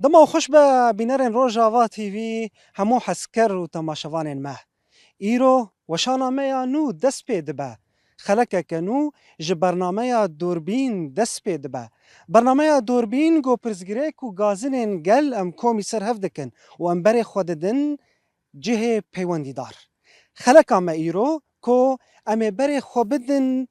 دما خوش به بینرین روژاوا تیوی همو حسکر و تماشوانین مه ایرو وشانامه یا نو دست پی دبه خلکه که نو جه برنامه یا دوربین دست پی دبه برنامه یا دوربین گو پرزگیره کو گازنین گل ام کومی سر هفدکن و ام بری خوددن جه پیوندی دار خلکه ما ایرو کو ام بری خوبدن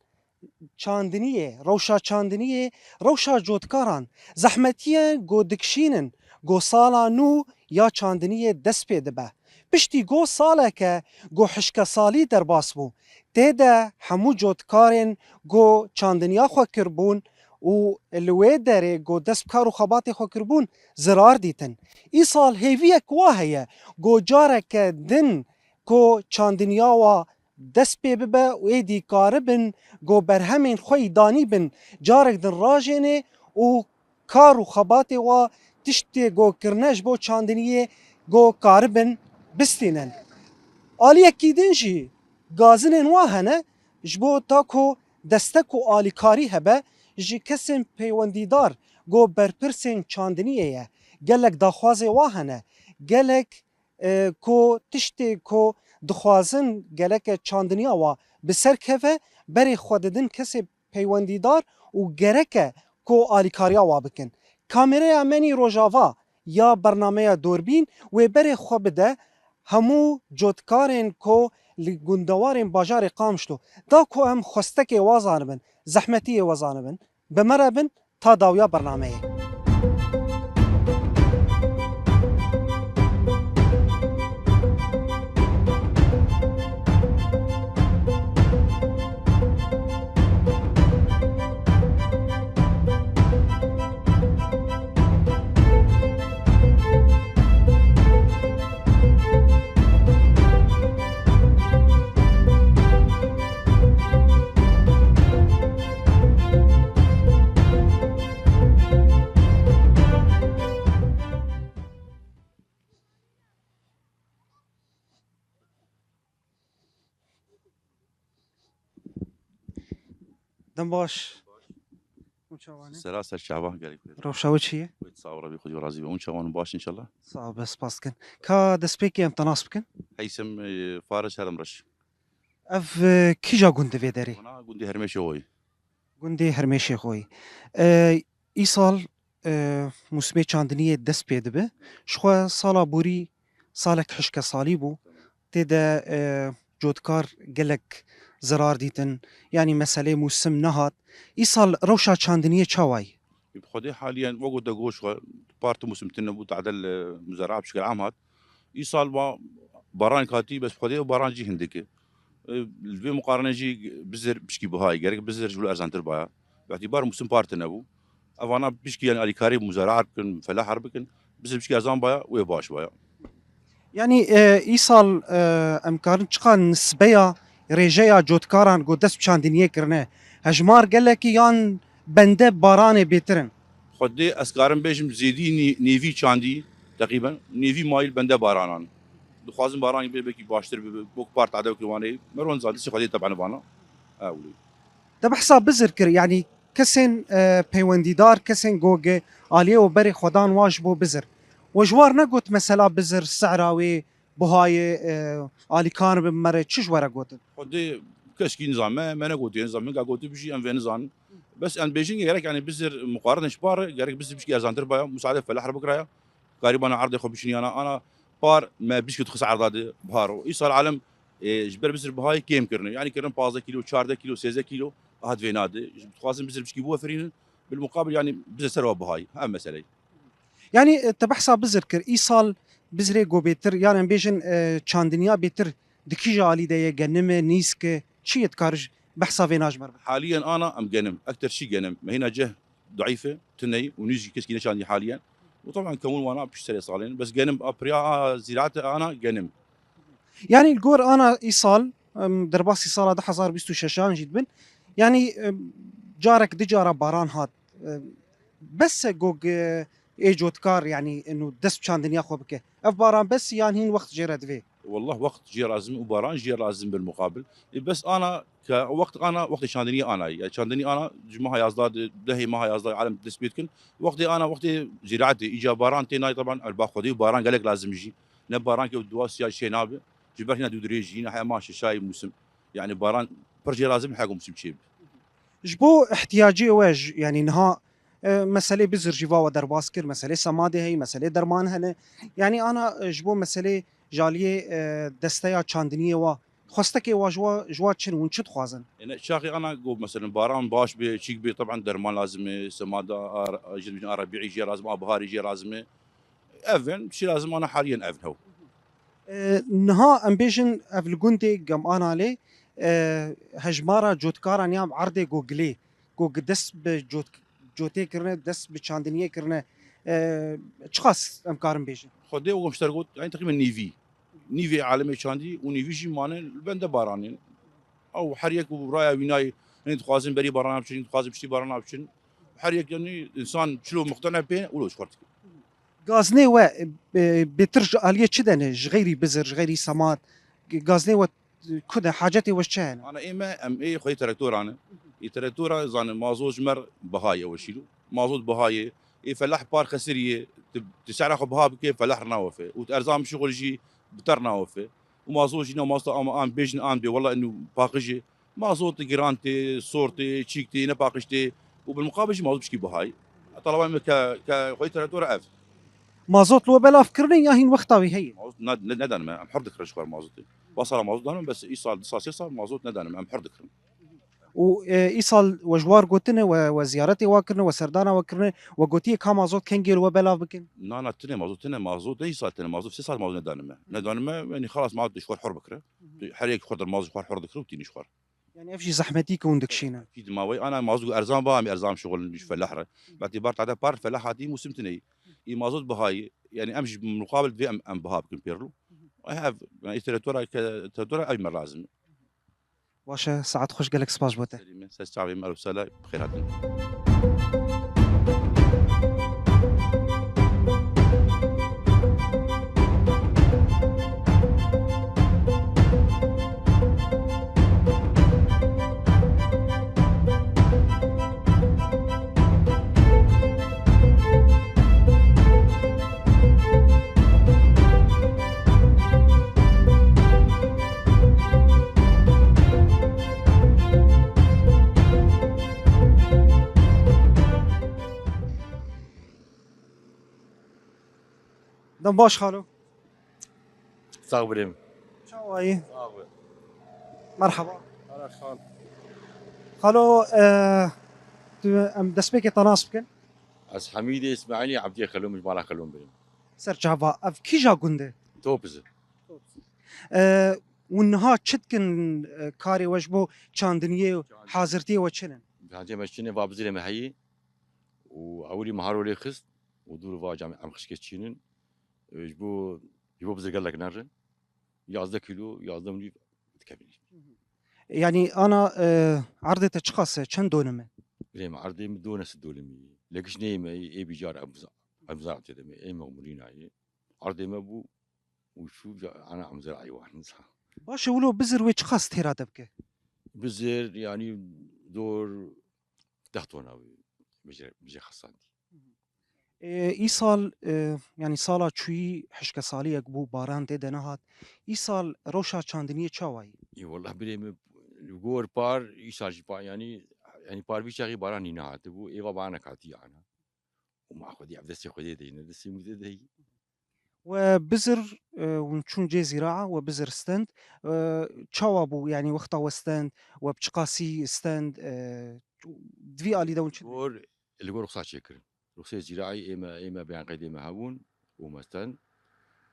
چاندنیه روشا چاندنیه روشا جوتکاران زحمتیه گو دکشینن گو سالا نو یا چاندنیه دست پیده به پشتی گو ساله که گو حشک سالی در باس بو تیده همو جوتکارن گو چاندنیا خو کربون و الوی داره گو دست بکار و خباتی خو کربون زرار دیتن ای سال هیویه کواهیه گو جاره که دن کو چاندنیا و دست پی ببه و ایدی کاره بن گو برهمین خوی دانی بن جارک دن راجینه و کار و خباتی و تشتی گو کرنش بو چاندنیه گو کاره بن بستینن آلیه کیدن جی گازنین واهنه جبو تاکو دستک و آلیکاری هبه جی کسین پیوندیدار گو برپرسین چاندنیه گلک داخواز واهنه گلک کو تشتی کو دخوازن گلک چاندنیا و بسر کفه بری خوددن کسی پیوندیدار و گرکه کو آلیکاریا وا بکن کامره منی روژاوا یا برنامه دوربین و بری خو بده همو جوتکارن کو لگندوارن باجار قامشتو دا کو هم خستک وازانبن زحمتی وازانبن بمربن تا داویا برنامه دم باش سلاسة الشعبان قال روشاوي چیه؟ تصاور بي خدي رازي اون شوان باش ان شاء الله صعب بس باسكن كا دسبيكي ام تناسبكن هيثم فارس هذا مرش اف كيجا گوند ویدری انا قندي هرمشي هوي گوندی هرمشی خوی ای سال موسمه چاندنیه دست پیده به شخوا سالا بوری سالک حشک سالی بو تیده جودکار گلک زرار دیتن يعني مسألة موسم نهات إيصال روشة چاندنية چاواي خدي حاليا وقت دقوش بارت موسم تنبو تعدل مزارعة بشكل عام هات ايصال ما باران كاتي بس خدي باران جي هندك في مقارنة جي بزر بشكي بهاي قالك بزر جول ارزان تربايا باعتبار موسم بارت نبو افانا بشكي يعني اليكاري مزارعة بكن فلاحة بكن بزر بشكي ازان بايا ويباش بايا يعني إيصال أمكان تشقان نسبية رجايا جودكاران قد دست بچاندنية كرنه هجمار قالك يان بنده بارانه بيترن خدي اسكارم بيجم زيدي نيفي چاندي تقريبا نيفي مايل بنده بارانان دخوازم باران بيبكي باشتر بوك بارت عدو كواني مروان زادي سي خدي طبعا بانا اولي ده بحساب بزر كر يعني كسن بيونديدار كسن جوجي عليه وبري خدان واجبو بزر وجوار نقول مثلا بزر سعراوي بهاي علي كان بمرة تشش ورا قوت خدي كشكي نظام ما انا قلت نظام من قلت بشي ان في نظام بس ان بيجين قالك يعني بزر مقارنه شبار قالك بزر بشكي ازانتر بايا مساعده فلاح بكرايا قريبا انا عرضي خو بشني انا بار ما بشكي تخص عرضات بهارو يصير عالم جبر بزر بهاي كيم كرني يعني كرن 15 كيلو 4 كيلو 6 كيلو هاد فيناد خاصم بزر بشكي بو فرين بالمقابل يعني بزر سروا بهاي هم مساله يعني تبحساب بزر كر إيصال بزري جو بيتر يعني بيجن چاندنيا بيتر دكيجا علي ده جنمه نيسك شي يتكارج بحساب فيناج مر حاليا انا ام جنم اكثر شيء جنم ما هنا جه ضعيفه تني ونيجي كسكي نشاني حاليا وطبعا كون وانا بشتري صالين بس جنم ابريا زراعه انا جنم يعني الجور انا ايصال درباس ايصال هذا حصار بيستو شاشان جد بن يعني جارك دجاره باران هات بس جوج ايجوت كار يعني انه دس بشان دنيا خو بك اف باران بس يعني هين وقت جرد في والله وقت جي لازم وباران جي لازم بالمقابل. بس انا كوقت انا وقت شاندني انا يعني شاندني انا جمعها يازداد دهي ما يازداد عالم تسبيتكن وقتي انا وقتي زراعتي اجا باران تيناي طبعا الباخذي باران قال لك لازم يجي باران كي دواس يا شي نابه جبر هنا دودريجي حياه ماشي شاي موسم يعني باران برجي لازم حاجه موسم شيب. جبو احتياجي واج يعني نها مسألة بزر جوا ودرباسكر مسألة سمادة هي مسألة درمان هنا يعني أنا جبو مسألة جالية دستيا چاندنية و خواستك جوا چن ونشد خوازن يعني شاخي انا اقول مثلا باران باش بي شيك بي طبعا درمان لازم سماده جد ربيعي يجي لازم ابهار يجي لازم افن شي لازم انا حاليا افن هو. نها امبيجن افلگونتي قم انا عليه هجمارا جوتكارا نيام عرضي جوجلي جوج دس جوتي كرنا دس بچاندنيه كرنا چخاس امكارم بيجن خدي ومشتركوت يعني تقريبا نيفي عالمي شاندي ونيفي جي مانن البنده بارانين او حريك ورايا ويناي يعني تخازن بري باران بشين تخازن بشتي باران بشين حريك يعني انسان شلو مقتنع بين ولو شفرتك. غازني و بترج اليه چدنه غيري بزر غيري سمات غازني و كده حاجتي وش كان انا ايما ام اي خوي تراكتور انا تراكتور زان مازوج مر بهاي اول شيء مازوج بهاي فلاح بار خسريه تسعر اخو بها كيف فلاح ناوفه وتارزام شغل جي بتر ناوفه ومازوج هنا ماستا ام بيجن ان بي والله انه باقجي مازوت جرانتي صورتي تشيكتي نباقشتي وبالمقابل جي مازوج كي بهاي طالما خوي تراكتور اف مازوت لو بلا فكرني يا هين وقتاوي هي مازوت ندن ما ام حردك رشوار مازوتي وصل مازوت بس ايصال صار مازوت ندن ام حردك وإيصال وجوار قوتنا وزيارتي واكرنا وسردانا واكرنا وقوتي كما زوت كنجيل وبلا بكن لا تنه مازوت ليس تنه مازوت 6 ساعات مازوت ندانما يعني خلاص ما عاد شوار حر بكره حريك خضر مازوت شوار حر ذكر وتيني شوار يعني افشي زحمتي كون دكشينا اكيد ما وي انا مازوت ارزان بام ارزان شغل مش فلاحره باعتبار تاع بار فلاحاتي موسم تني اي مازوت بهاي يعني امشي بالمقابل في ام بها بكن بيرلو اي هاف يعني ترى اي مره لازم واشا ساعات خوش قالك سباش بوته سليمه ساعه الف سلام بخير هاتنا. دم باش خالو صابرين شو هاي صابر مرحبا انا خان خالو ام دسبيكي طناس بكن از حميدي اسماعيلي عبدي خلوم مش مالها خلوم بريم سر جافا اف كيجا قنده توبز ونها تشتكن كاري وجبو چاندنيه حاضرتي وچنن هانتي ماشيني بابزي لما هي واولي مهارو لي خست ودور فاج عم خشكتشينن يجبو بزر قال لك نار يازده كيلو يازده مني تكمل يعني انا عرضة تشخص چند دونمه بريم عرضي مدونه سدولمي لكش نيم اي بيجار امزع تدمي اي مغمرين هاي عرضي ما بو وشو انا عم زرع واحد باش ولو بزر وي چخص تيرا دبكه بزر يعني دور تحتونا بجي خصاندي ایسال يعني سالا چوی حشک سالی یک بو باران ده دنهات ایسال روشا چاندنی چاوی اي والله بريم الجور بار يسارج بار يعني بار بيشاغي باراني نهات بو ايوا بانا كاتي انا وما خدي عبدسي خدي دينا دسي مددي وبزر ونشون جي زراعة وبزر ستند چاوا بو يعني وقتا وستند وبچقاسي ستند دفي آلي دون چند الجور رخصة شكر رخصة زراعي اما بيان قيد اما هاون ومستن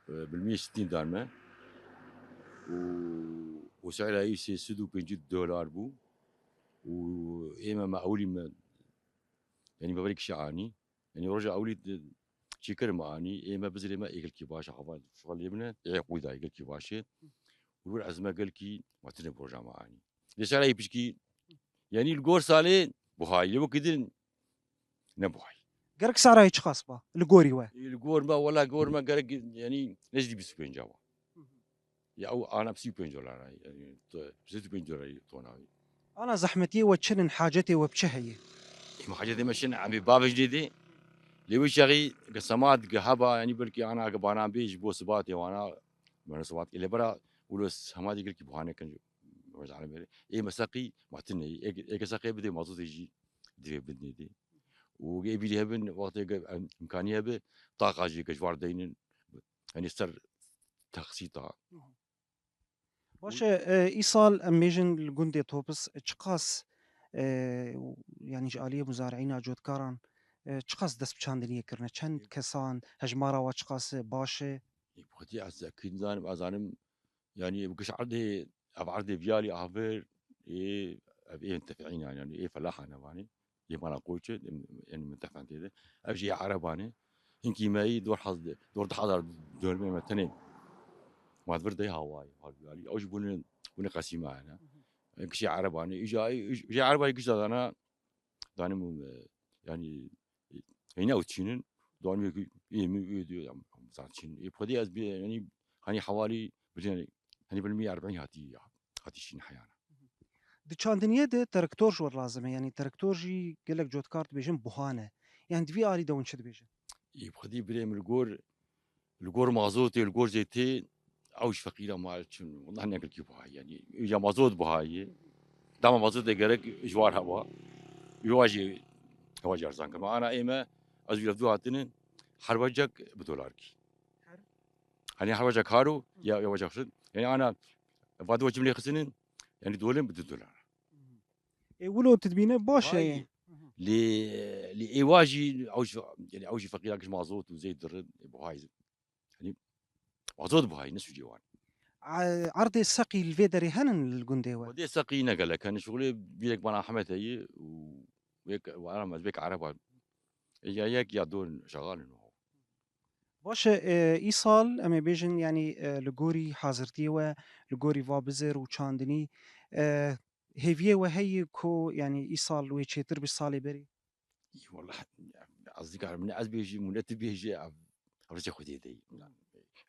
بال160 دارمه وسعرها يسي سدو $50 بو واما ما اولي ما يعني ما بريك شعاني يعني رجع اولي شكر معاني اما بزر ما ايقل كي باشا حفاظ شغل يبنى يعقوي دا ايقل كي باشا ويقول عزمه قال كي واتنا برجع معاني ليش علي بشكي يعني الجور سالي بهاي لو كدن نبهاي قرق سعرها يچخاس با الگوري و الجور ما ولا جور ما قال يعني نجدي بسكين جوا او انا ب 25 دولار يعني ب 26 دولار طوناوي انا زحمتي وتشن حاجتي وبشهي. ما حاجه دي ماشي عم باب جديد لو شغي قسمات قهبه يعني بركي انا قبانا بيج بو سباتي وانا من سبات اللي برا ولوس همادي قلت بوهانه كان رجع على بالي اي مساقي معتني اي ساقي بدي مازوت يجي دي بدني دي وجايب لي هبن وقت امكانيه به طاقه جي كجوار دين يعني سر تخسيطها باش ايصال اميجن الجندي توبس تشقاس يعني جاليه مزارعين جود كاران تشقاس دس بشاندنيه كرنا چند كسان هجمارا وتشقاس باشه. بختي از اكيد زانم ازانم يعني بقش عرضي عرضي بيالي عافير ايه ابي منتفعين يعني ايه فلاحه انا باني يبغى انا قوتش يعني منتفع انت ابجي عرباني هنكي ماي دور حضر دور ما تنين ما تبردي هواي بيالي اوش بون قسيمه انا كشي عرباني اجي عرباني كش انا داني يعني هنا وتشينن داني ايه مي ديو مساعدين ايه بخدي از يعني هاني حوالي يعني بالمية 40 هاتي شين حيانا دي چاندنيه ده تركتور شو لازمه يعني تركتور جي قالك جود كارت بيجن بوهانه يعني دفي الي دون شد بيجن. يبخدي بريم الجور مازوتي الجور زيتي اوش فقيرة مال شنو والله ناكل كيف هاي يعني يا مازوت بهاي دام مازوت يقرك جوار هوا يواجه هواجه ارزان كما انا ايما ازوي لفدو هاتين حربجك بدولاركي يعني حربجك هارو يا وجه خسن يعني انا بعد وجه لي خسنين يعني دولين $2 ولو تدبينه باشه وهاي يعني. لإيواجي يعني أوجي فقير كش مازوت وزيت درد بهاي يعني مازوت بهاي نسو جوان عرض السقي الفيدري هنن الجنديوه. ودي سقينا قال لك كان شغلي بيلك بنا حمد هي ويك وانا مزبيك عرب ياك يا دون شغال انه باشه ايصال اما بيجن يعني لغوري حاضرتيوه لغوري فابزر وچاندني هيفيه وهي كو يعني ايصال ويتشيتر بالصالي بري. والله قصدي من أزبيجي منتبه بيجي أرجع خدي دي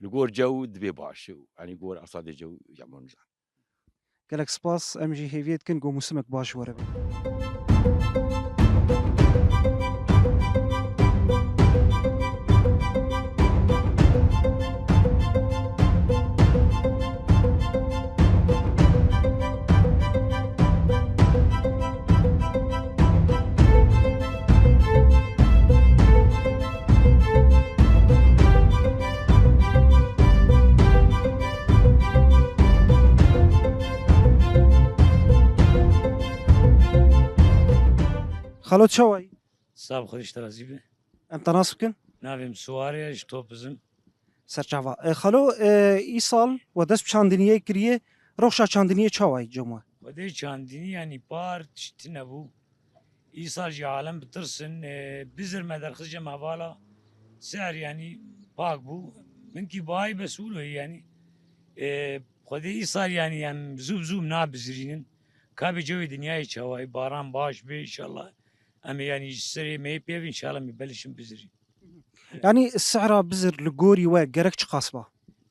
الجور جو دبي باش يعني جور أصاد جو يعملون زين قالك سباس امجي هيفيت كن جو مسمك باش وربي. خلوت شوي صاب خريج ترازيبه ام تناسكن نافم سواري اشتوبزم سرچاوا خلو ايصال ودس بچاندنيه كريه روخشا چاندنيه چاوي جمعه. ودي چانديني يعني بار تشتنبو ايصال جي عالم بترسن بزر مدرخز جمع بالا سعر يعني باق بو منكي باي بسولو يعني خدي ايصال يعني زوب نابزرين كابي جوي دنياي چاوي باران باش بي ان شاء الله اما يعني سري مي بيف ان شاء الله مبلشن بزرين يعني السعر بزر لغوري وقرك قاسبه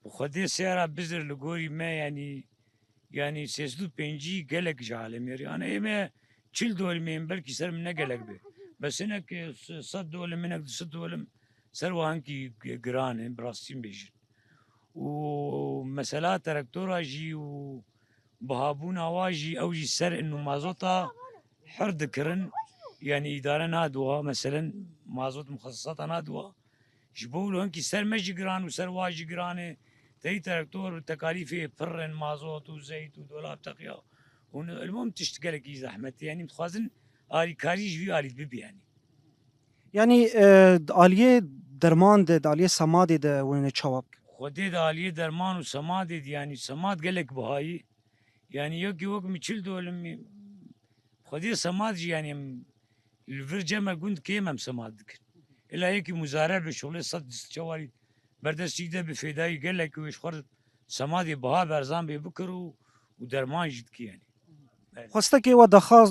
وخدي سعر بزر لغوري ما يعني سيسدو بينجي قلق جعلم يعني انا ايما چل دول من بلكي سر من قلق به بس انك صد دول منك صد دول سر وهنكي جران براستين بيجن ومسألة تركتورا جي وبهابونا واجي او جي سر انه مازوتا حرد كرن يعني اداره نادوها مثلا مازوت مخصصات نادوها جبولو هنكي سر مجي جران وسر واجي جرانه تي تراكتور وتكاليفه فرن مازوت وزيت ودولاب تقيا المهم تشتغلك زحمت يعني متخازن آلي كاريج في آلي بيبي يعني آلية درمان ده آلية سمادي ده وين تشواب خديد آلية درمان وسماد يعني سماد قالك بهاي يعني يوكي وك ميشيل دول خديد سماد يعني الفرجة ما قلت كيما سماد إلا هيك مزارع بشغل صد شوالي بردستی ده به فدایی گله که وش خورد سمادی بها برزان به بکرو و درمان جد کی یعنی خواسته که و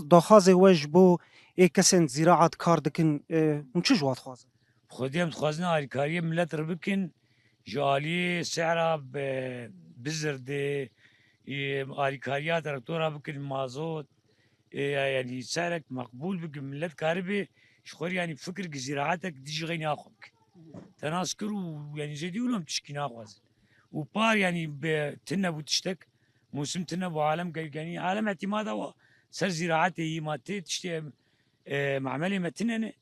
داخاز وش بو ای کسین زراعت کار دکن اون چه جواد خوازه خودیم خوازنا آریکاری ملت رو بکن جالی سعرا بزر دي آلیکاریا تراکتورا بکن مازوت يعني سعرك مقبول بك ملت كهرباء شخور يعني فكر زراعتك ديجي غير ياخذك تناسكروا يعني زي ديولهم تشكي ناخذ وبار يعني بتنبو تشتك موسم تنبو عالم يعني عالم اعتماد هو سر زراعتي ما تشتي معملي ما تننه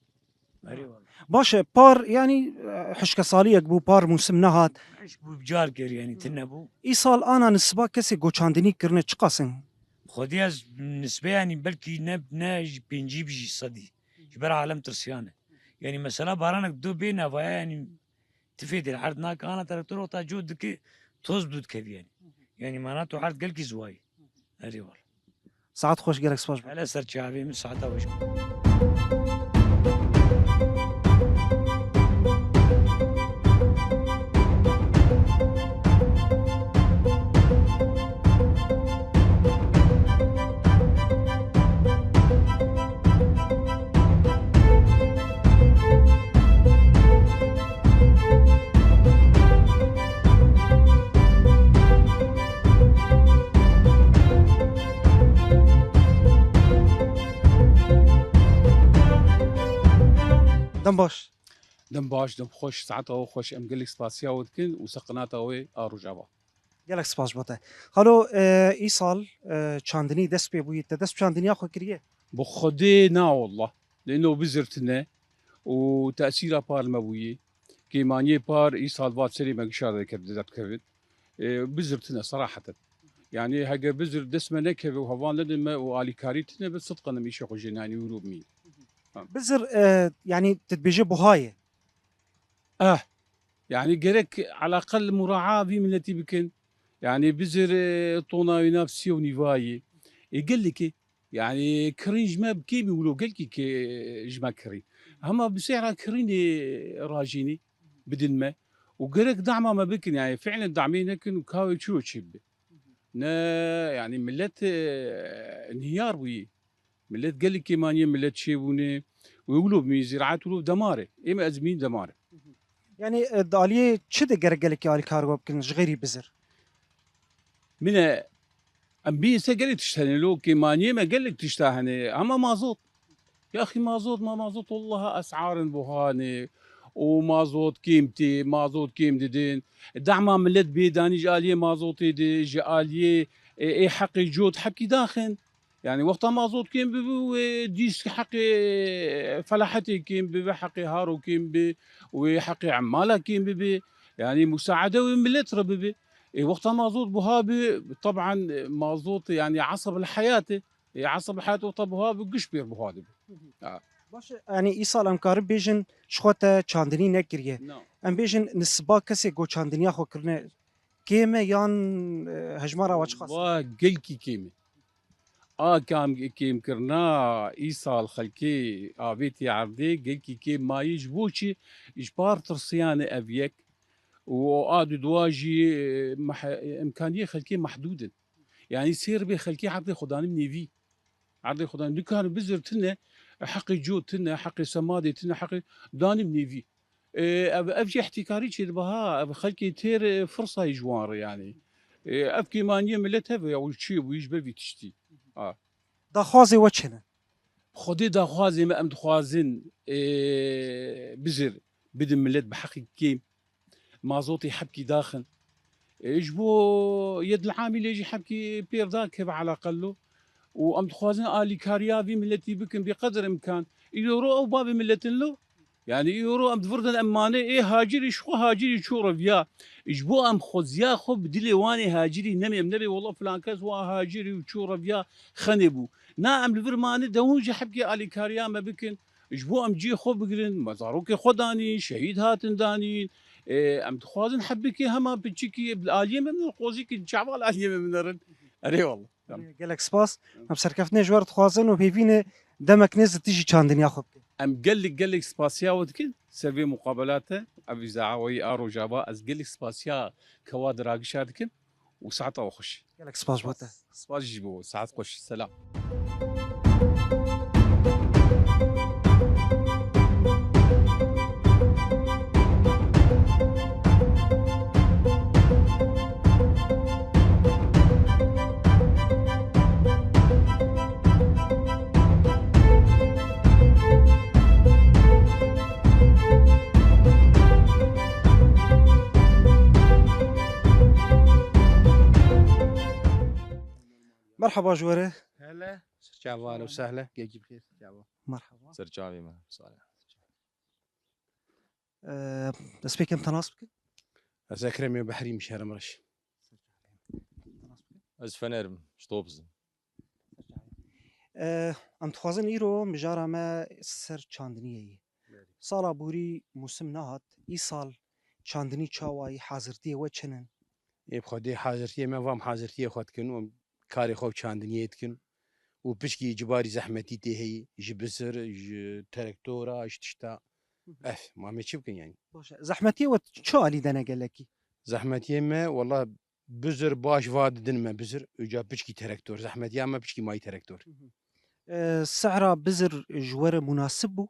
باشه بار يعني حشكة صاليك بو بار موسم نهات عش بو بجار كر يعني تنبو إيصال أنا نسبة كسي قوچاندني كرنه چقاسن خودی از نسبه يعني بلكي ناج بنجيب جي صدي جبر عالم ترسيانه يعني مثلا بارانك دو بينا ويا يعني تفيد العرض ناك انا ترى تا جود كي توز بدود كبي يعني معناته عرض قال كي زواي هذي والله ساعات خوش جالك سباش على سر شعبي من ساعتها وش دم باش دم باش دم خوش ساعته خوش ام قلك سباسيا ودكن وسقناته وي اروجابا جالك سباش بوته خلو إيصال چاندني دس بي بوي تدس چاندني أخو كريه بخدي نا والله لانه بزرتنا وتاثيره بار مبويه كيمانيه بار ايصال فات سري مقشار كبدت كبد بزرتنا صراحه يعني هجا بزر دسمه نكبه وهوان لدن والي كاريتنا بصدقنا ميشو جناني وروب مين بزر يعني تتبيجي بوهاي يعني قرك على الاقل مراعاه في من التي بكن يعني بزر طونا نفسي ونيفاي يقول لك يعني كرينج ما بكي بيقولوا قال لك جما كري اما بسعر كريني راجيني بدل ما وقرك دعمه ما بكن يعني فعلا دعمين لكن وكاوي شو تشبه يعني ملت انهيار وي ملت قال لك كيمانيه ملت شيبوني ويقولوا بزراعات ولو دماره اما ازمين دماره يعني داليه چه قالك يا الكارغو بكن غيري بزر من ام بي قالت تشتهني لو كيمانيه ما قال لك تشتهني اما مازوت يا اخي مازوت ما مازوت والله اسعار بوهاني ومازوت قيمتي مازوت قيمتي دين دعما ملت بيداني جاليه مازوتي دي جاليه اي حقي جود حكي داخن يعني وقتها مازوت كيم ديس حقي فلاحتي كيم بحقي هارو كيم وحقي عماله كيم يعني مساعده وملت ربي وقتها مازوت بوهابي طبعا مازوت يعني عصب الحياه عصب الحياه طب بوهابي قشبير بوهابي باش يعني إيصال ام كارب بيجن شخوته چاندني نكريه ام بيجن نسبة كسي قو چاندني أخو كرنه كيمه يان هجمارا واشخاص قلكي كيمه كام كيم كرنا إيصال خلكي بيتي عردي قلكي كيم ما يجبوشي إجبار ترسيانة أبيك وآدو دواجي إمكانية خلكي محدودة يعني يصير بخلكي عرضي خداني منيفي عرضي خداني كانوا بزر تنا حقي جود تنا حقي سمادي تنا حقي داني منيفي أبجي احتكاري شي بها خلكي تير فرصة يجوار يعني أبكي مانية ملتها أو شيء ويجبر في تشتي داخوازي وچنه خودي داخوازي ما ام دخوازن بزر بدن ملت بحقي كيم مازوتي حبكي داخن يجبو يد العامل يجي حبكي بير داك على الاقل وام دخوازن الي كاريافي ملتي بكم بقدر امكان يورو او باب ملتن له يعني يورو ام دفردن امانه هاجري شو هاجري شو رفيا يجبو ام خوزيا خو بدلي واني هاجري نبي والله فلان كاز هاجري وشو رفيا خنبو نعم الفرمانه دوج حبكي الي كاريا ما بكن يجبو ام جي خو بقرن مزاروكي خداني شهيد هاتن داني ام تخوازن حبكي هما بتشكي بالاليه من القوزيك شعب الاليه من الرن اري والله قالك سباس ام سركفتني جوار تخوازن وبيفينه دمك نزل تيجي چاندني أخو ام قال لك سباسيا ودكن سيرفي مقابلاته ابي زعوي ارو جابا از قال لك سباسيا كوادر اقشادكن وساعته وخش قالك سباس بوته سباس جيبو ساعات خش سلام مرحبا جواره. هلا سرچاوا اهلا وسهلا كيف بخير سرچاوا مرحبا. سرچاوی ما صالح دەست پێکەم تەناس بکەن. از اكرم بحري مش هرمرش از فنرم شطوبز ئەم دخوازن ئیرۆ مژارە me سەر چاندنیەیە. ساڵا بوری موسم نهات ئی ساڵ چاندنی چاوایی حازرتیەوە چنن. بخدي حاضرتي ما فام حاضرتي خدكن وكاري خوب شاندنيتكن وبشكي جباري زحمتي تهي جبزر تراكتورا تشتا اف ما مشيبكن يعني زەحمەتیەوە چۆ علی دەنەگەلەکی. زحمتي ما والله بزر باش واد دن ما بزر وجا بشكي تراكتور زحمتي ما بشكي ماي تراكتور سعرا بزر جوەرە مناسب بوو.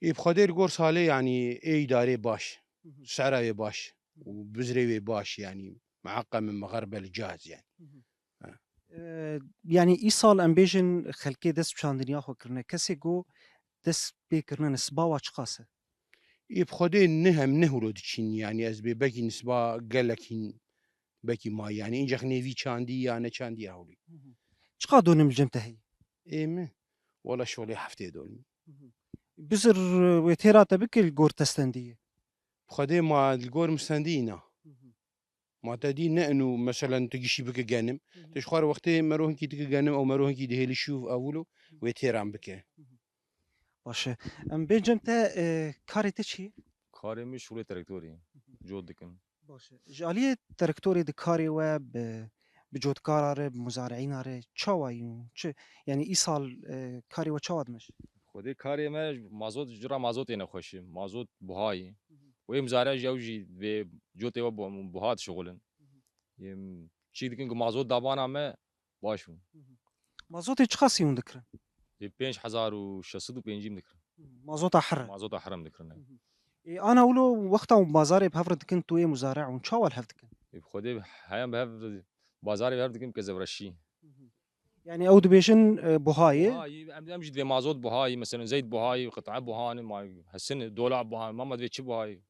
بخدي القور صالي يعني اي داري باش سعره باش وبزري باش يعني معقم من مغربة الجاهز يعني یعنی ئی ساڵ ئەم بێژن خەلکێ دەست چاندنیا خۆکردنە کەسێک گۆ دەست پێکردنە نسباوە چ قاسە. بخدي نهم نهرو دشين يعني از بكي نسبة قالكين بكي ما يعني انجا خنيفي شاندي يعني شاندي هولي چقا دۆنم جەمتە هەیە. ايمه ولا شغلي حفتي دول بزر وێ تێراتە بکرد گۆر تەستەندیە. بخدي ما الجور مستندينا ما تدي نأنو مثلا تجيشي بك جانم تشخار وقتي مروهن كي تك جانم او مروهن كي دهلي شوف اولو ويتيران بك باشه ئەم بێجەمتە کارێتە چی؟ کارمی شغل تراکتوری جود دکن باشه جالیە تەرکتۆرێ دکارێوە بجۆتکارارە مزارعینارە چاوایی چ یعنی ئی ساڵ کارێوە چاوا دمەش. خودی کاری ما مازوت جرا مازوت نخوشی مازوت بهایی و یم زاره جوجی به جوتی و بهاد شغلن یم چی دکن که مازوت دابان همه باشون مازۆتێ چ خاسی هون دکرن. 5650 دکرن مازۆتا حرە. مازوت حرم دکرن ئانا ولۆ وەختا و بازارێ هەفر دکن توێ مزارع و چاوە هەف دکن. خودی هایم به بازاری به دکن که زبرشی یعنی ئەو دەبێژن بۆهایە امجد به مازوت بهایی مثلا زيت بهایی قطعه بهانی ما هسن دولار بهایی ما مدوی چی بهایی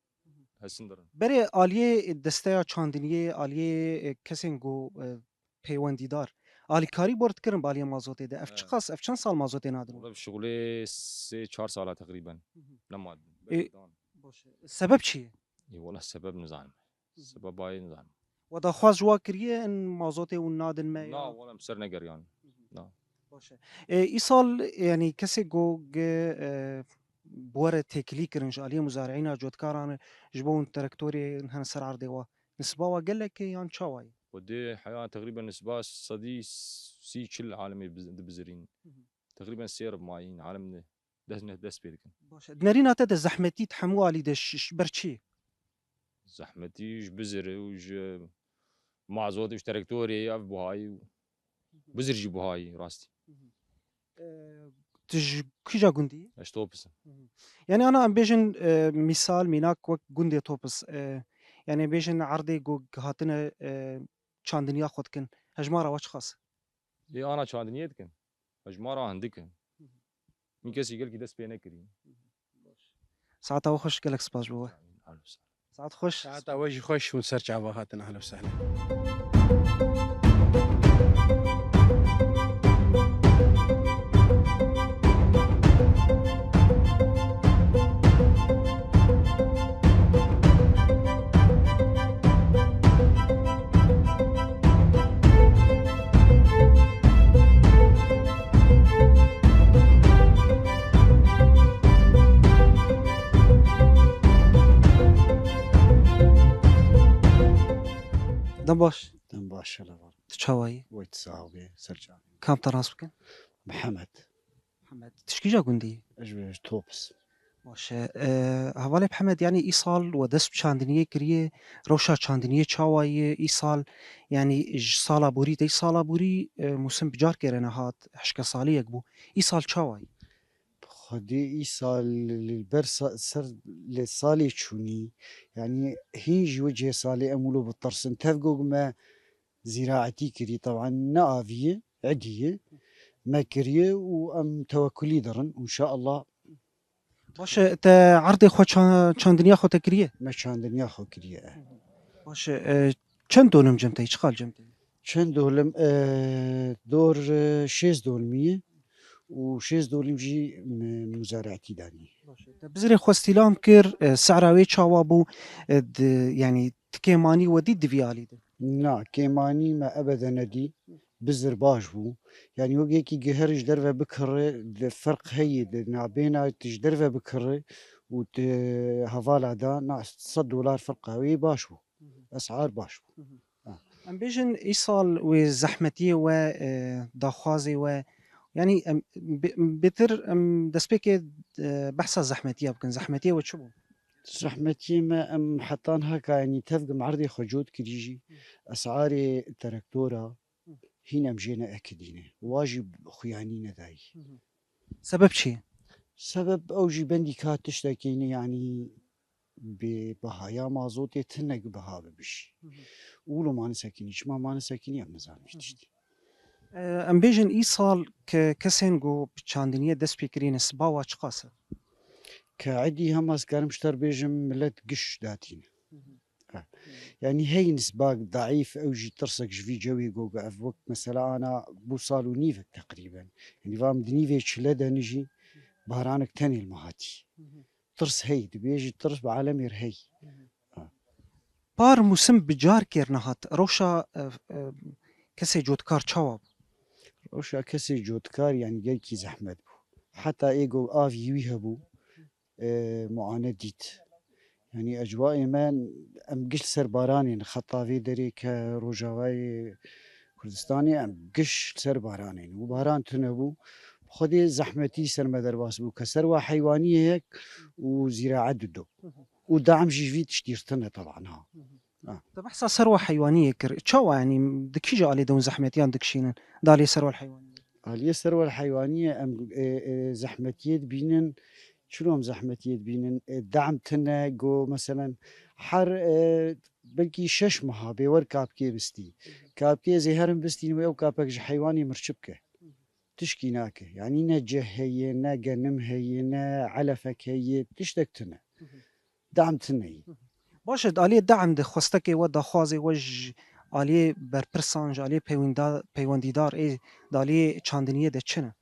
هسن درن بەرێ ئالیێ دەستەیە چاندنیە ئالیێ کەسێن گۆ پەیوەندیدار ئالیکاری بۆ دکردن بالیە مازۆتێدا ئەف چ قاس ئەف چەند ساڵ مازۆتێ نادن. والله شغل 3-4 ساله تقريبا نماد سبب چییە؟ والله السبب نزعم السبب هاي نزعم وەداخواز جوا کردیە ئەن مازۆتێ و نادن me لا والله مسر نقريان ئی ساڵ ینی کەسێک گۆ بوەرە تێکلی کردن ئالیە مزارعینە جۆتکارانە ji بۆ تەرکتۆرێ هەن سەر عردێەوە نسباوە gelekê yan çawayê. ودي حياه تقريبا نسبه صدي سي كل عالمي بزرين تقريبا سير بماين عالم دس بيدكن نەریناتە دە زەحمەتی هەموو علی بەرچی زحمتي بزر وج معزود وش تركتوري اف بهاي بزرجي بهاي راستي تج کیجا گوندی؟ اش توبس یعنی ئەنا ئەم بێژن میسال میناک وەک گوندێ تۆپس یعنی بێژن عردێ گۆ هاتنە چاندنیا خۆ دکن هەژمارەوە چ خاس. دي انا شاندنيت كن اجمارا عندك من كسي قال كي دس بينا كريم ساعتەوە خۆش gelek سپاس بووە. ساعت خۆش ساعات وجه خوش ونسرج عباهاتنا اهلا وسهلا دەم باش دم باش الله چاوایی ويتساوي سرجع کام تەناس بکەن محمد محەممەد تشکیجا گوندی اجوج توبس باشە هەواڵێ محەممەد ینی ئی ساڵ و دەست چاندنیە کریە ڕەوشا چاندنیە چاوایە ئی ساڵ ینی ساڵا بوری دەی ساڵا بوری موسم بجار کێرەنە هات حشکە ساڵیەک بوو ئی ساڵ چاوایی خدي إيصال للبرص سر للصالي تشوني يعني هيج وجه صالي أمولو بالطرسن تفقوا ما زراعتي كري طبعا نافية عدية ما كريه وأم توكلي درن وإن شاء الله باشە تە عردێ خۆ چاندنیا خۆتە کریە ما كان دنيا خو كريه باشە چەند دۆنم جەمتەی چ خاڵ جەمتەی چند دولم دور 6 دولمیه و 6 دولم جی مزارعتی دانی بزري خوستيلام كر سعراوي تشاوابو يعني تكيماني ودي دفيالي ده نا كيماني ما ابدا ندي بزر باش بو يعني وقي كي جهرج درفه بكر الفرق هي نابينا تجدرفه بكر وت هفالا دا نا $100 فرق هوي باش بو اسعار باش بو ام بيجن ايصال وزحمتيه و داخوازي و يعني بتر دسبيك بحث زحمتيه بكن زحمتيه وتشبو زحمتي ما ام حطان هكا يعني تفق معرضي خجود كريجي اسعاري تركتورا هنا مجينا اكدينه واجب خيانين داي سبب شي سبب اوجي بندي كات تشتكيني يعني ببهايا مازوتي تنك بها ببشي ولو ما نسكيني ما نسكيني ام نزانش تشتي ام بيجن ايصال كسنجو بتشاندنيه دسبيكرين سباوا تشقاسه كعدي هم اسكارم شتر بيجم ملت قش داتين يعني هي نسبة ضعيف اوجي ترسك في جوي جوجا في وقت مثلا انا بوصال ونيفك تقريبا يعني فام دنيفي شلدا نجي بهرانك تاني المهاتي ترس هي دبيجي ترس بعالم هي بار موسم بجار كيرنهات روشا كسي جودكار تشاواب روشا كسي جودكار يعني جاي كي زحمت بو حتى ايجو افي يويهبو معانديت يعني اجواء ما ام قش سر باراني خطافي دري كروجاواي كردستاني ام قش سر باراني وباران تنبو خدي زحمتي سر مدر باسبو كسروة حيوانية هيك وزراعة دو ودعم جيفي تشتيرتنا طبعا ها طب احسا ثروه حيوانيه كر تشاوا يعني دكشي جا علي دون زحمتيان دكشينن دالي ثروه الحيوانيه هالي الثروة الحيوانية ام زحمتيت بينن شلون زحمتيت بينن دعم تنا جو مثلا حر بلكي شش مها بيور كابكي بستي كابكي زهرم بستي ويو كابك حيواني مرشبكه تشكي ناكه يعني نجه هي نا جنم هي نا علفك هي تشتكتنا دعم تني باشد آلية دعم ده خواستك و داخوازي وج آلية برپرسانج آلية پیوندیدار ای دالية چاندنية ده چنه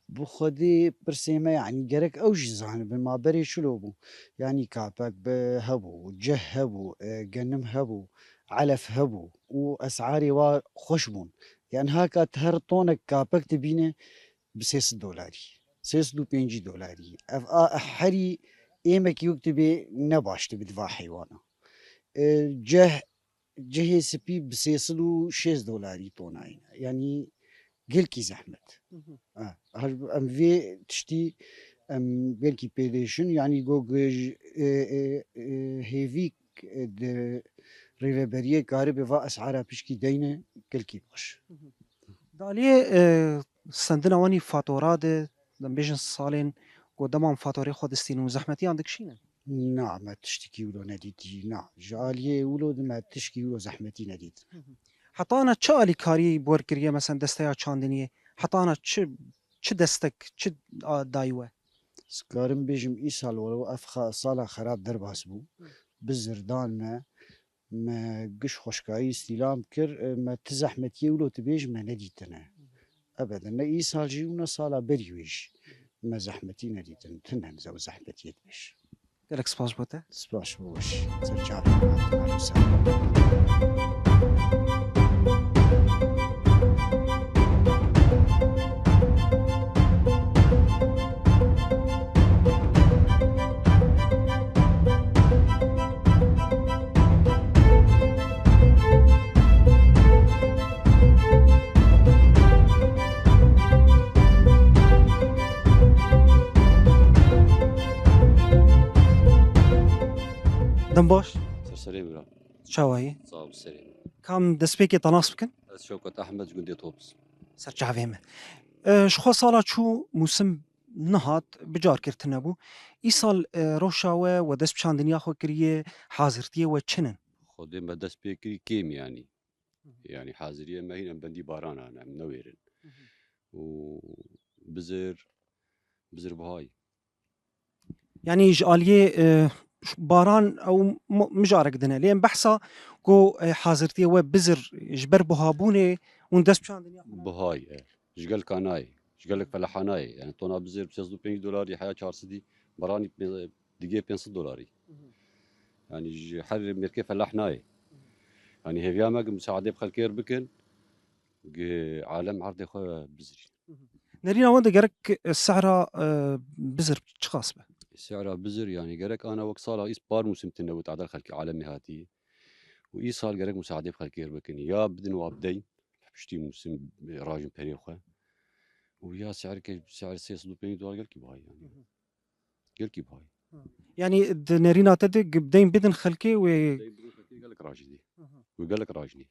بخدي برسيمة يعني جرك اوج زان بما بري شلو بو يعني كابك بهبو جه هبو جنم هبو علف هبو واسعاري وخشبون يعني هاكا تهرطونك كابك تبينه $6 $6.5 حري ايمك يكتبي نباشت بدفاع حيوانا جه سبي بسيصلو $6 طوناين يعني قلكي زحمت ام في تشتي ام قلكي بيديشن يعني جوج هيفيك د ريفبريه كاري بفا اسعارها بشكي دينه قلكي باش دالية سندنا واني فاتورا ده دم بيجن سالين قدام فاتوري خود استينو زحمتي عندك شينا نعم ما تشتكي ولو نديتي نعم جاليه ولو ما تشتكي ولو زحمتي نديت حتى انا تشالي كاري بوركريه مثلا دستيا چاندنيه حتى انا چه دستك چه دايوه سكارم بيجم ايسال ولو افخا صالة خراب درباس بو بزردان ما قش خوشكاي استلام كر ما تزحمتي ولو تبيج ما نديتنا ابدا لا ايسال جيونا صالة بريويش ما زحمتي نديتن تنهم زو زحمتي يدبش قالك سباش بوتا سباش بوش ترجع دنباش سرسري ولا شاوي صاب سري كام دسبيكي طناس بكن شوكة أحمد جندي طوبس سرجع فيما شخو صالة شو موسم نهات بجار كرتنا بو ايصال روشاوه ودس بشان دنيا خو كريه حاضرتيه وچنن خودي ما دست بيكري كيم يعني حاضرية ما هنا بندي باران أنا منويرن وبزر بهاي يعني جاليه باران او مجارك دنا لين بحثا کو حاضرتی و بزر جبر بهابونه اون دست بچاندنیا بهاي شقال كاناي شقال فلاحاناي يعني تونا بزير ب 65 دولار حياه 400 براني دقيقه 500 دولار يعني حر مركي فلاحناي يعني هي ما مساعده بخلكير بكن عالم عرض خو بزري نرينا وين جرك السعر بزر شخاص به السعر بزر يعني جرك انا وقت صار ايس بار موسم تنوت عدل خلك عالمي هاتي وايصال جرك مساعده بخلكير بكن يا بدن وابدين بشتي موسم راجم بريخه ويا سعر 620 دولار قال كي بهاي يعني قال كي بهاي يعني نرينا تدق بدين بدن خلكي و قال لك راجني وقال لك راجني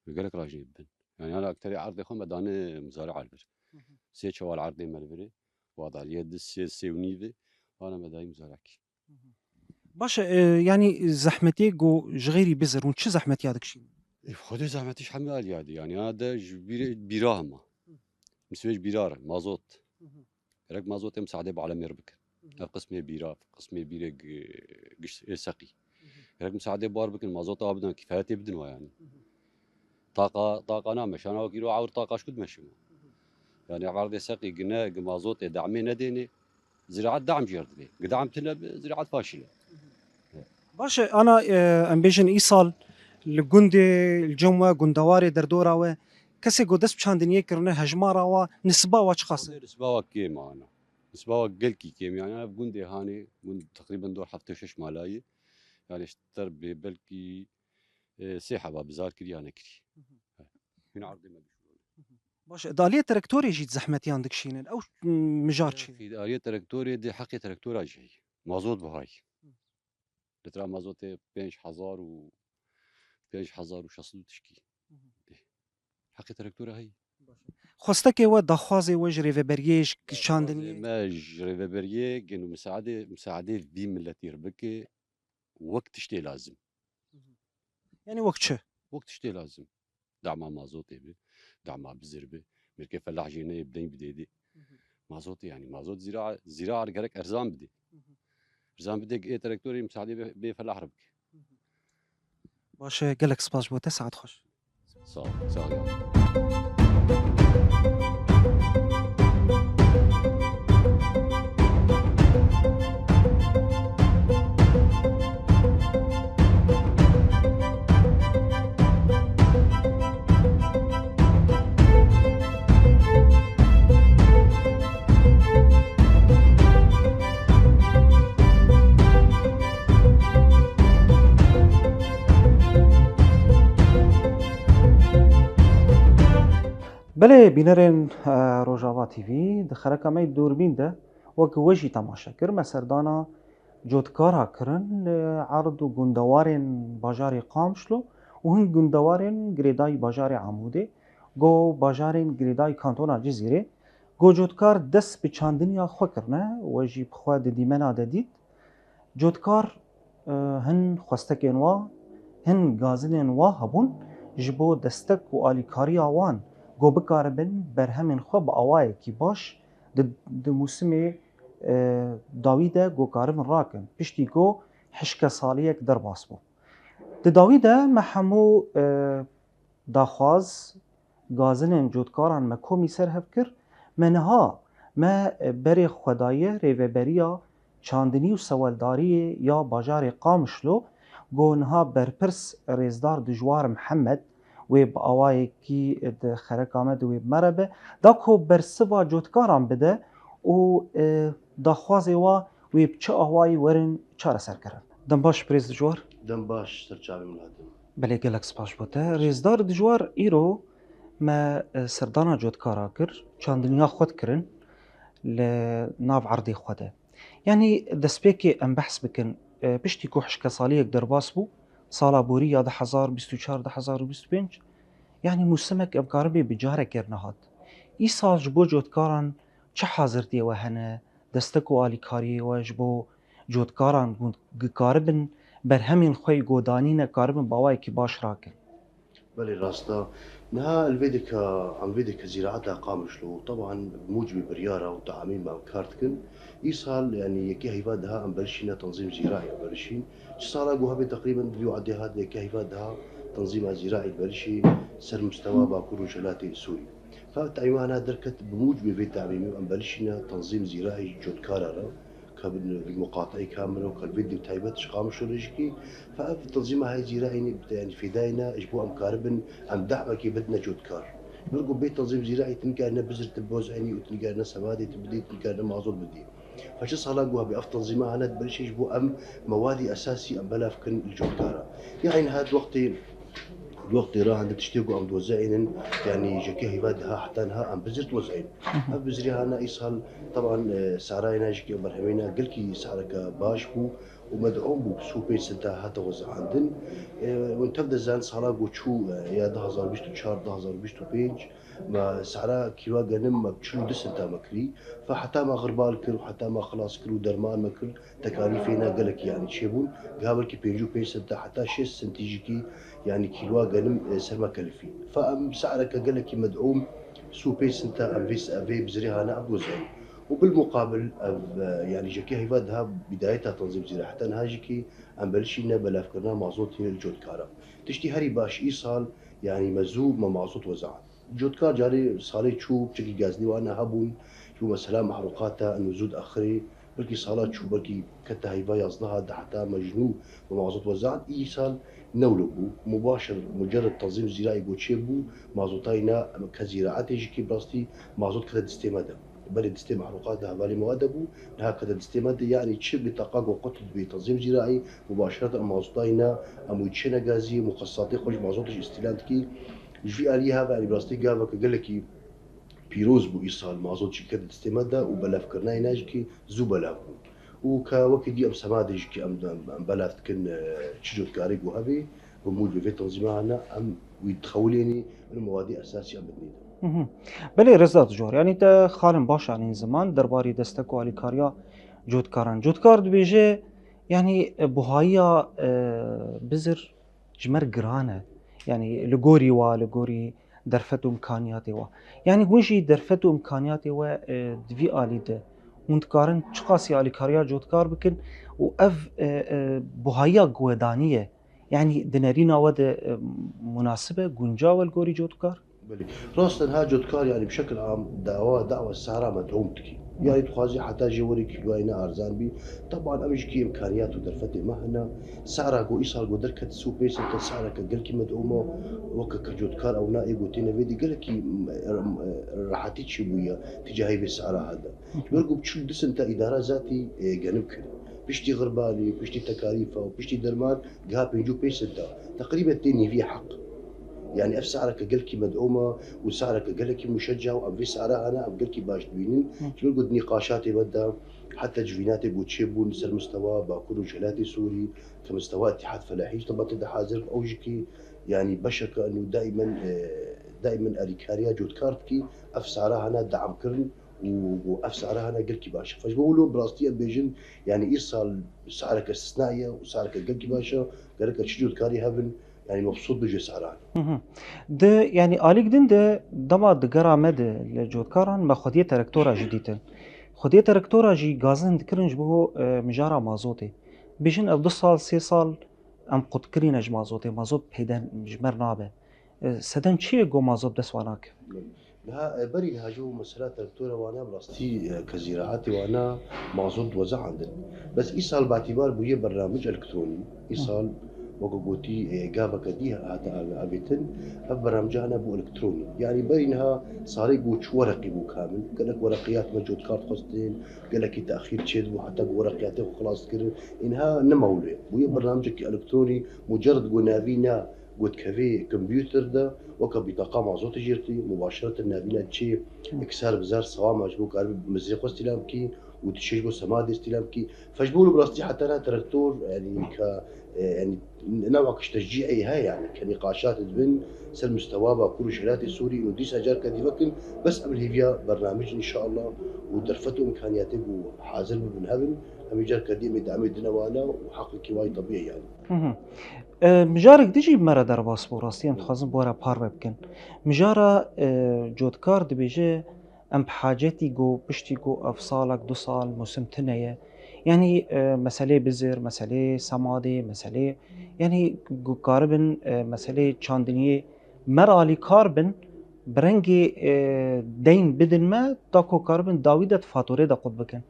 وقال لك راجني بن يعني انا اكثر عرضي خو مداني مزارع البر سي شوال عرضي مالبري وضع اليد سي ونيفي وانا مداي مزارعكي باش يعني زحمتي جو جغيري بزر ونش زحمتي هذاك الشيء خذي زحمتيش حمال يعني هذا بيراهما مسويش بيرار مازوت رك مازوت مساعده على ميربك قسمي بيرا قسمي بيرا قش سقي رك مساعده باربك المازوت ابدا كفايتي بدنوا يعني طاقه انا مش انا كيلو عاور طاقه شكد ماشي يعني عرض سقي قلنا مازوت دعمي نديني زراعه دعم جيردني دعمتنا زراعه فاشله باش انا امبيجن ايصال لجندي الجموة جندواري دردورا و كسي جو دست بچاندنيه كرنه هجمارا و نسبه و اشخاص نسبه وكيم انا نسبه وقلكي كيم يعني انا بجندي هاني تقريبا دور حفتة 6 ملايين يعني اشتر ببلكي سيحه بابزار كري انا كري هنا عرضي ما باش داليه تراكتوري جيت زحمتي عندك شينن او مجارتشي في داريه تراكتوري دي حقي تراكتورا جاي مازوت بهاي لترا مازوت 5000 و 5600 تشكي حقي تراكتورا هي خوستك و داخوازي و جريفبريش چاندنيه ما جريفبريه كانوا مساعده في ملتي ربكي وقت شتي لازم يعني وقت شه وقت شتي لازم دعم مازوتي به دعم بزربه مركي فلاح جينا بدين بديدي مازوت يعني مازوت زراعه رجالك ارزان بدي ارزان بدي ايه تراكتوري مساعده به فلاح ربكي باش قالك سباش بو تسعد خوش صار بله بینرین روجاوا تیوی دخره کمی دوربین ده وک وجی تماشا کر مسردانا جودکارا کرن عرض و گندوارن باجاری قامشلو و هن گندوارن گریدای باجاری عموده گو باجارن گریدای کانتونا جزیره گو جودکار دست به چاندنیا خو کرنه وجی بخوا دیمنا دید جودکار هن خواستکین وا هن گازنین وا هبون جبو دستک و آلیکاری آوان گو بکاربن برهمین خوب آوای کی باش د موسم داویده گو کاربن راکن پشتی گو حشک سالیک در باس بو د داویده محمو داخواز گازنین جودکاران مکومی سر هفکر منها ما بری خدایه ریوبریا چاندنی و سوالداری یا باجار قامشلو گو نها برپرس ریزدار دجوار محمد و با آوای کی د خرک آمد و مربه دا کو برسوا جودکاران بده و داخوازی و بچه آوای ورن چاره سر کرد دم باش پریز دجوار دم باش سرچاوی ملاتم بله گلک سپاش بوده ریزدار دجوار ایرو ما سردانا جودکارا کر چاندنیا خود کرن لناف عرضی خوده يعني دسبيكي ام بحث بكن بشتي كوحش كصاليك درباس بو صالا بوريا 1024 1025 يعني موسمك ابقاربي بجاره كرنهات اي سال جبو جودكاران چه حاضرتي وهنا دستكو آلي كاري وجبو جودكاران قاربن برهمين خوي قودانين قاربن باواي كي باش راكن بله راستا نها الفيديكا عم فيديكا زراعتها قامشلو طبعا بموجب بريارة وتعاميم مع كارتكن إيصال يعني يكي هيفادها أم بلشينا تنظيم زراعي بلشين صار أقوها تقريبا بيو عدي هذا يكي هيفادها تنظيم زراعي بلشي سر مستوى باكور وجلاتي السوري فتعيوانا دركت بموجب في تعميم أم بلشينا تنظيم زراعي جود كارارا بالمقاطعي كامله وكالفيديو تايبت شقام شو رجكي ففي تنظيم هاي زراعي يعني في داينا اجبو ام كاربن ام دعمه كي بدنا جود كار بلقوا بيت تنظيم زراعي تنكرنا بزر تبوز عيني وتنكرنا سمادي تبدي تنكرنا معزول بدي فشو صلاقوها بأف تنظيمها هنا تبلش يجبو ام موادي اساسي ام بلافكن الجود كارا يعني هاد وقتي راح عند تشتيقوا عم توزعين يعني جكي هبادها حتى انها عم بزر توزعين بزريها انا ايصال طبعا سعراينا جكي برهمينا قلكي سعرك باش بو ومدعوم بو سوبي سنتا هذا وزع عندن وانتبدا زان صلاق وشو يا 2024 2025 ما سعرها كيلو غنم ما بتشلو دسنتا مكري فحتى ما غربال كر وحتى ما خلاص كرو درمان مكر تكاليفنا قالك يعني شيبون قابل كي بينجو بين سنتا حتى 6 سنتيجيكي يعني كيلو غنم سلمى كلفي فام سعرك قالك مدعوم سوبي سنتا ام فيس افي بزريها انا ابو زين وبالمقابل يعني جاكي هيفادها بدايتها تنظيم زراعي حتى نهاجكي ام بلشينا بلافكرنا معزوط هنا الجود كارا تشتي هري باش ايصال يعني مزوب ما معزوط وزعت جود كار جاري صالي تشوب بشكل غازلي وانا هبون شو مثلا محروقاتها انه زود اخري بلكي صالات شو بلكي كتا هيفا يصلها حتى مجنون ومعزوط وزعت ايصال نولبو مباشر مجرد تنظيم زراعي بوتشيبو معزوطاينا كزراعتي جيكي براستي معزوط كذا دستيمادا بل دستي محروقاتها بالي موادبو هكذا دستيمادا يعني تشب بتقاق وقتل بتنظيم زراعي مباشرة معزوطاينا ام يتشنا غازي مقصاتي خوش معزوطش استيلانتكي جي عليها يعني براستي قابك قال لك بيروز بو ايصال معزوط شي كذا دستيمادا وبلافكرناي ناجكي زو بلافكو وكوكدي ام سمادجكي ام بلافتكن تشجود كاريق وهبي بموجب في تنظيمها ام ويتخوليني المواد اساسيه ام بدنيدا بله رزات جور يعني تا خالم باش يعني زمان درباري دستكو علي كاريا جود كاران جود كار بيجي يعني بوهايا بزر جمر جرانه يعني لغوري درفتو امكانياتي وا يعني وجي درفتو امكانياتي وا دفي اليده وندكارن تشقاسي علي كاريا جود كار بكن واف بوهايا قودانيه يعني دنارينا ود مناسبه جونجاول غوري جود كار بلي راستن ها جود كار يعني بشكل عام دعوة السعرة مدعومتكي يعني تخازي حتى جوري كيلوينا ارزان بي طبعا امشكي امكانيات ودرفتي مهنا سعرها جو ايصال جو دركت سو بيس انت سعرك قالكي مدعومه وك كجود كار او نائب وتينا فيدي قالكي راحتي تشبويا تجاهي بالسعر هذا يرقب بتشو دس انت اداره ذاتي جانبك بيشتي غربالي بيشتي تكاليفه وبيشتي درمان قها بيجو بيس انت تقريبا تاني في حق يعني اف سعرك قالكي مدعومه وسعرك قالكي مشجع وام في سعرها انا ام قالكي باش تبينين شنو قلت نقاشاتي بدا حتى جفيناتي بوتشيبو نسال مستوى باكور وجلاتي سوري كمستوى اتحاد فلاحي طبعا تدا حاضر اوجكي يعني بشك انه دائما اريكاريا جود كارتكي اف سعرها انا دعم كرن واف سعرها انا قالكي باشا فاش بقولوا براستي بيجن يعني ايصال سعرك استثنائيه وسعرك قالكي باشا قالك تشجود كاري هبن يعني مبسوط بجي سعران ده يعني آليك دين ده دما دقرا مد لجود كاران ما خدية تركتورا جديدة خدية تركتورا جي غازن دكرنج بهو مجارة مازوتي بيجن أف 2 سال 3 سال أم قد كرينج مازوتي مازوت بيدان مجمر نابه سدن چيه جو مازوت دسواناك لها بري لها جو مسألة تركتورا وانا براستي كزراعاتي وانا مازوت وزع عندنا بس إيصال باعتبار بويه برنامج إلكتروني إيصال وقوتي قابا كديها هذا أبيتن برنامجنا بو إلكتروني يعني بينها صار يقوش ورقي بو كامل قال لك ورقيات موجود كارت خاصتين قال لك تأخير تشد وحتى ورقياته وخلاص كده إنها نمولة وهي برنامجك إلكتروني مجرد قنابينا قلت كافي كمبيوتر ده وكبطاقة معزوطة جيرتي مباشرة نابينا تشي إكسار بزار سواء مجبوك قرب مزريق استلامكي وتشيجو سماد استلامكي فجبولو براستي حتى أنا تركتور يعني يعني نوع تشجيعي هاي يعني كنقاشات تبن سل مستوى باكور شلاتي سوري وديس اجار كديفكن بس قبل هيفيا برنامج ان شاء الله ودرفته امكانياته وحاضر بن هبن أمي جارك دي مدعمي دنوانا وحقيقي واي طبيعي يعني. مجارك ديجي مرة در باسبور راستي متخازن بورا بار بكن مجارة جودكار دبيجي ام بحاجتي جو بشتي جو افصالك 2 سال موسم تنية يعني مسألة بزر مسألة سمادي مسألة يعني جو كاربن مسألة چاندنية مرالي كاربن برنگي دين بدن ما داكو كاربن داويدة فاتورة دا قد بكن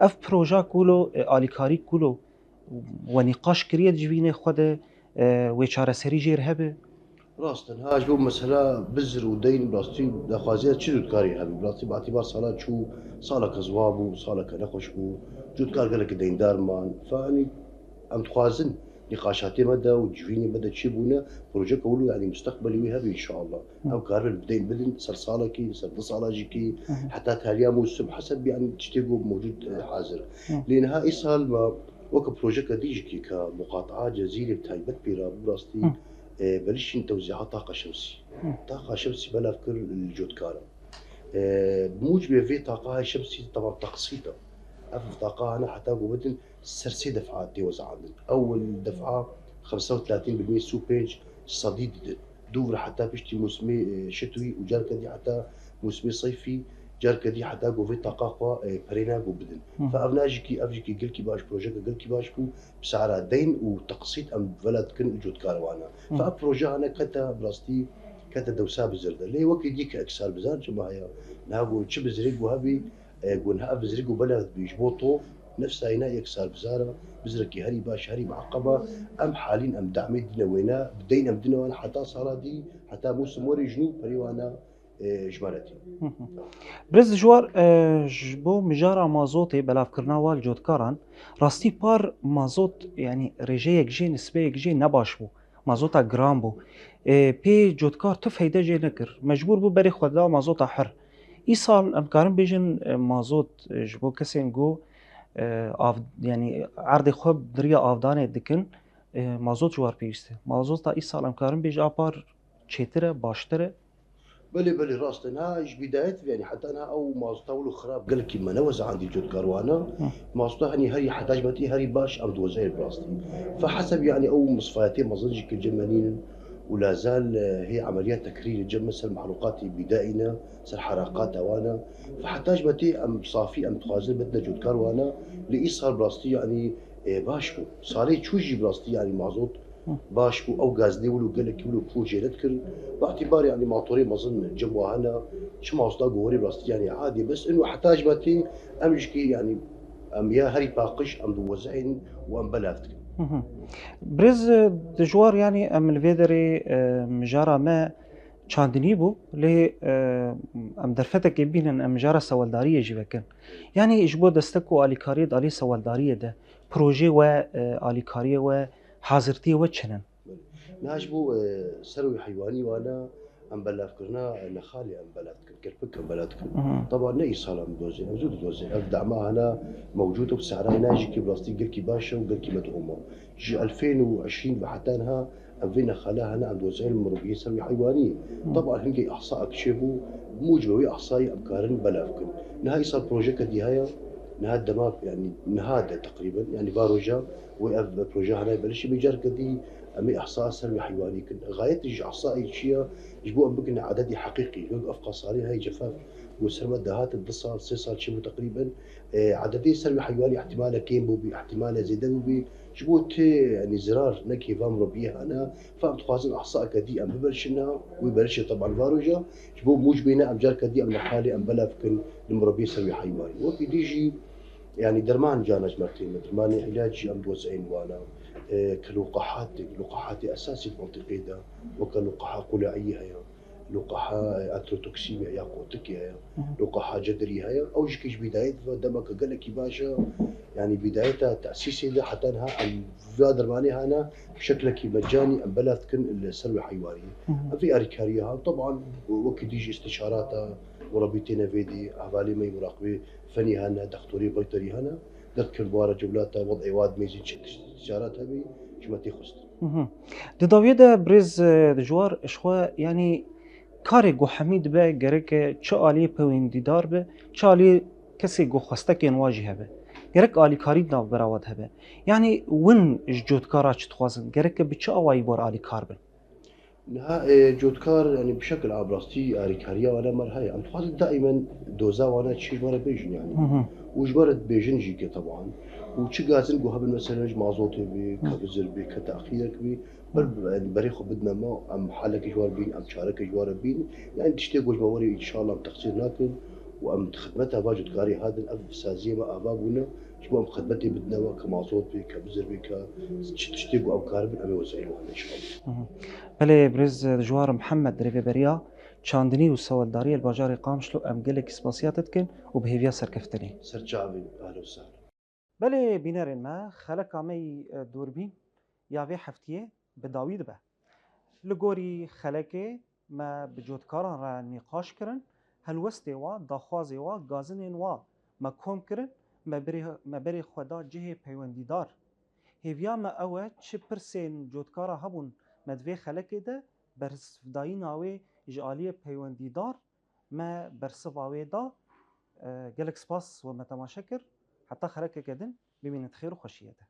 اف بروجا كولو آليكاري كولو ونقاش كريت جبينه خود وچاره سری جیر هبه راستن هاش بو مسألة بزر ودين براستي دخوازيات شو جودكاري هبي براستي باعتبار صالات شو صالك زوابو صالك نخش بو جودكار قالك دين دارمان فاني ام تخوازن نقاشاتي مدى وجفيني مدى تشيبونا بروجيك اولو يعني مستقبلي ويهبي ان شاء الله او كاربن بدين بدن صار صالكي صار صالاجيكي حتى تاليا موسم حسب يعني تشتيقو موجود حاضر لانها ايصال ما وك بروجيك ديجكي كمقاطعة جزيرة بتايبت بيرا براستي بلشين توزيعات طاقة شمسية طاقة شمسية بلا فكر الجودكارا بموجب في طاقة شمسية طبعا تقسيطة أف طاقة أنا حتى قوبتن سرسي دفعات توزع عندنا أول دفعة 35% سو بيج صديد دور حتى بيشتي موسمي شتوي وجارك دي حتى موسمي صيفي جارك دي حتى قوفي طاقة برينا قوبدن فأبناجيكي أفجيكي قلكي باش بروجيك قلكي باش بو بسعر دين وتقسيط أم بلد كن جود كاروانا فأبروجا أنا كتا براستي كتا دوسا بزردة ليه وكي ديك أكسار بزار جماعة نهاقو تشي بزريق وهبي قولها بزريق وبلد بيجبوطو نفسها هنا يكسر بزارة بزركي هري باش هري معقبة أم حالين أم دعمي دينا وينا بدينا بدينا وانا حتى صار دي حتى موسم وري جنوب بريوانا جمالتي برز جوار جبو مجارة مازوتي بلا فكرنا وال جودكاران راستي بار مازوت يعني رجيك جي نسبيك جي نباش بو مازوتا جرام بو بي جودكار تفهيدا جي نكر مجبور بو بري خدا مازوتا حر إيصال أمكارن بيجن مازوت جبو كسين جو يعني عرض خوب دريا آفدانه دكن مازوت جوار بيسته مازوت تا إيصال أمكارن بيج أبار تشيتره باشتره بلي راست انا ايش بدايت يعني حتى انا او مازوتا ولو خراب قال لك ما نوز عندي جود كاروانا مازوتا هني هري حتاج متي هري باش ام دوزير براستي فحسب يعني او مصفايتي مازنجك الجمانين ولا زال هي عمليات تكرير الجمس المحروقات بدائنا سر حركات وانا فحتاج متي ام صافي ام تخازن بدنا جود كاروانا لايصال براستي يعني باشكو صاري تشوجي براستي يعني مازوت باشكو او غازلي ولو قال لك ولو بروجي نذكر باعتبار يعني ماطوري ما اظن جوا هنا شو ما اصدق غوري بس يعني عادي بس انه حتاج متي امشكي يعني ام يا هري باقش ام دوزعين وام بلافتك برز دجوار يعني ام الفيدري مجارة ما چاندنی بو لی ام درفتك بینن ام جارة سوالدارية جبكن يعني اجبو دستكو آلیکاری دالی سوالدارية ده پروژه و آلیکاری و حاضرتي و چنن ناجبو سروي حيواني وانا ام بلاف كرنا نخالي ام بلاد كربك ام بلاد طبعا ناي صالة مدوزي موجود دوزي الدعمة هنا موجودة بسعرها ناجي كي بلاستيك قلكي باشا وقلكي مدعومة جي 2020 بحتانها ام فينا خلاها هنا عند وزير المربية سروي حيوانية طبعا هنجي احصاء اكشفوا بموجبه احصائي امكارن بلافكن نهاي صار بروجيكت دي هيا نهاد دماغ يعني نهاد تقريبا يعني باروجا وقف بروجا هنا بلش بيجار كدي امي احصاء سروي حيواني كن غايه احصائي شيء يجبو بكن عددي حقيقي يوقف قصاري هاي جفاف وسرمت دهات الدصار 6 صار شبه تقريبا عددي سروي حيواني احتمال كيمبو بي احتمال زيدان بي جبوت يعني زرار نكي فام ربيها انا فهم تخازن احصاء كدي ام ببلشنا ويبلش طبعا باروجا جبو موجبينا ام جار كدي ام لحالي ام بلا فكن المربي سروي حيواني وكي ديجي يعني درمان جانا جمرتين درمان علاج ام دوزعين وانا كلقاحات اساسي المنطقه ده وكلقاحات قلاعيه هي لقاحات اتروتوكسيميا يا قوتكيا لقاحات جدري هي او جيش بدايه دمك قال لك باشا يعني بدايتها تاسيسي ده حتى انها درماني هنا بشكل مجاني ام بلد كن السلوى حيوانيه في اريكاريها طبعا وقت يجي استشاراتها مربيتنا فيدي حوالي ما مراقبه فني هنا دكتوري بيطري هنا ذكر بواره جولاتها وضع واد ميزي استشارات هبي شمتي خست دداويدا برز دجوار اشخوا يعني کاری گو حمید به گره که چه عالی پویندیدار به چه عالی کسی گو خواسته که نواجه به گرک آلیکاری ناو براود هبه یعنی ون جودکارا چه تخوازن گرک بچه آوایی بور آلیکار بن نها جودكار يعني بشكل عام راستي اريكاريا ولا مرهاي ام تخاطر دائما دوزا وانا تشيل ورا بيجن يعني وجبرت بيجن جيكي طبعا وشي قازن قوها بالمسألة مازوتي بي كبزر بي كتأخيرك بي بل بريخو بدنا ما ام حالك جوار بين ام شارك جوار بين يعني تشتي قوش بوري ان شاء الله تقصير ناكل وام خدمتها باجد كاري هذا الاف سازيه ما ابابنا شو ام خدمتي بدنا ما كمازوت بي كبزر بي تشتي قو ام كارب ام وسائل ان شاء الله بله برز جوار محمد ريفيبريا چاندنی و سوالداری الباجار قامشلو ام گلک سپاسیاتت کن و بهیویا سرکفتنی سرجعبي اهلا وسهلا بله بینرین ما خلق آمی دوربین یا وی هفتیه به داوید به لگوری خلقه ما بجودکاران را نقاش کرن هلوسته و داخوازه و گازنین و ما کم کرن ما بری خدا جه پیوندیدار هیویا ما اوه چه پرسین جودکارا هبون مدوی خلقه ده برسفدایی ناوی جعالی پیوندیدار ما برسفاوی دا گلک سپاس و متماشکر حتی خلقه کدن ببینید خیر و خوشیه ده